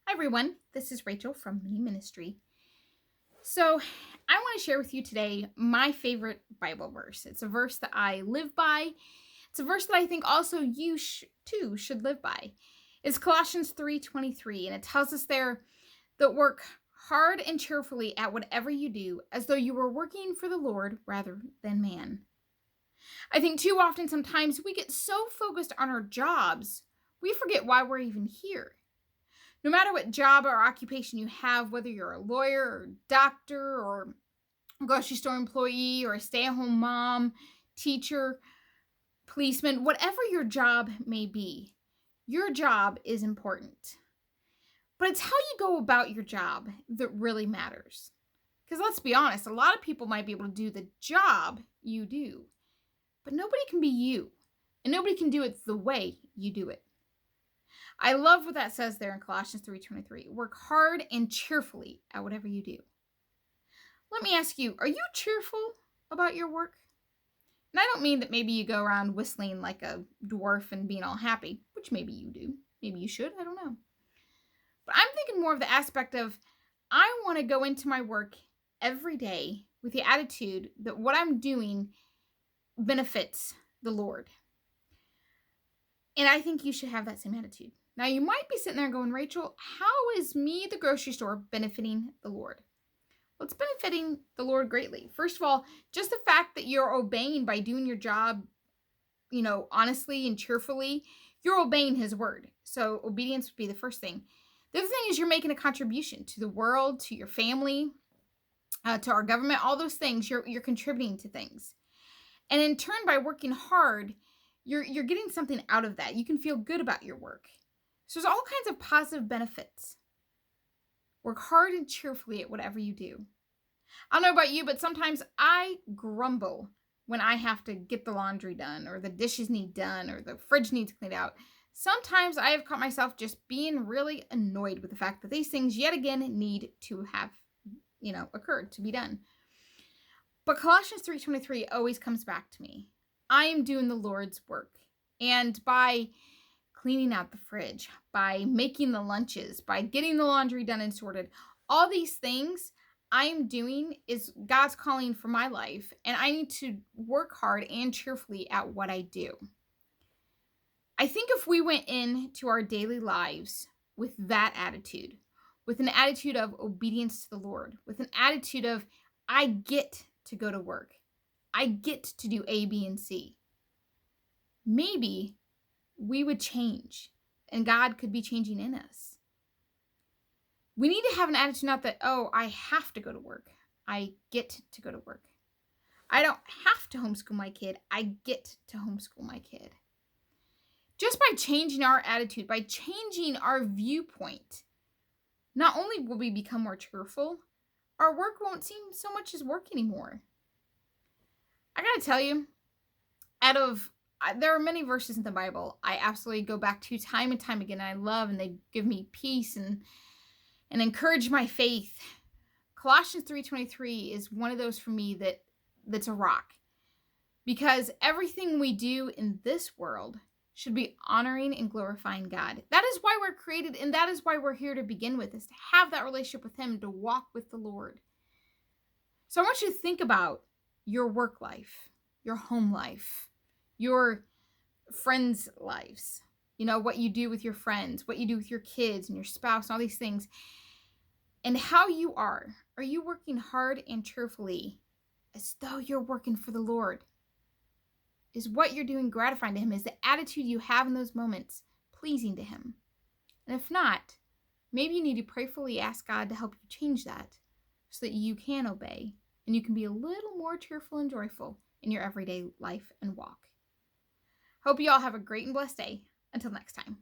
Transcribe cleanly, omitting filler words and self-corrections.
Hi, everyone. This is Rachel from Mini Ministry. So, I want to share with you today my favorite Bible verse. It's a verse that I live by. It's a verse that I think also you too should live by. It's Colossians 3:23, and it tells us there that work hard and cheerfully at whatever you do, as though you were working for the Lord rather than man. I think too often sometimes we get so focused on our jobs, we forget why we're even here. No matter what job or occupation you have, whether you're a lawyer or doctor or grocery store employee or a stay at home mom, teacher, policeman, whatever your job may be, your job is important. But it's how you go about your job that really matters. Because let's be honest, a lot of people might be able to do the job you do, but nobody can be you, and nobody can do it the way you do it. I love what that says there in Colossians 3:23. Work hard and cheerfully at whatever you do. Let me ask you, are you cheerful about your work? And I don't mean that maybe you go around whistling like a dwarf and being all happy, which maybe you do. Maybe you should, I don't know. But I'm thinking more of the aspect of I want to go into my work every day with the attitude that what I'm doing benefits the Lord. And I think you should have that same attitude. Now, you might be sitting there going, Rachel, how is me, the grocery store, benefiting the Lord? Well, it's benefiting the Lord greatly. First of all, just the fact that you're obeying by doing your job, honestly and cheerfully, you're obeying his word. So obedience would be the first thing. The other thing is you're making a contribution to the world, to your family, to our government, all those things. You're contributing to things. And in turn, by working hard, you're getting something out of that. You can feel good about your work. So there's all kinds of positive benefits. Work hard and cheerfully at whatever you do. I don't know about you, but sometimes I grumble when I have to get the laundry done or the dishes need done or the fridge needs cleaned out. Sometimes I have caught myself just being really annoyed with the fact that these things yet again need to have, occurred to be done. But Colossians 3:23 always comes back to me. I am doing the Lord's work. And by cleaning out the fridge, by making the lunches, by getting the laundry done and sorted, all these things I am doing is God's calling for my life. And I need to work hard and cheerfully at what I do. I think if we went into our daily lives with that attitude, with an attitude of obedience to the Lord, with an attitude of, I get to go to work, I get to do A, B, and C, maybe we would change and God could be changing in us. We need to have an attitude not that, oh, I have to go to work. I get to go to work. I don't have to homeschool my kid. I get to homeschool my kid. Just by changing our attitude, by changing our viewpoint, not only will we become more cheerful, our work won't seem so much as work anymore. I gotta tell you, there are many verses in the Bible I absolutely go back to time and time again, and I love, and they give me peace and encourage my faith. Colossians 3:23 is one of those for me that's a rock. Because everything we do in this world should be honoring and glorifying God. That is why we're created, and that is why we're here to begin with, is to have that relationship with him, to walk with the Lord. So I want you to think about your work life, your home life, your friends' lives, what you do with your friends, what you do with your kids and your spouse and all these things, and how you are. Are you working hard and cheerfully as though you're working for the Lord? Is what you're doing gratifying to him? Is the attitude you have in those moments pleasing to him? And if not, maybe you need to prayerfully ask God to help you change that so that you can obey and you can be a little more cheerful and joyful in your everyday life and walk. Hope you all have a great and blessed day. Until next time.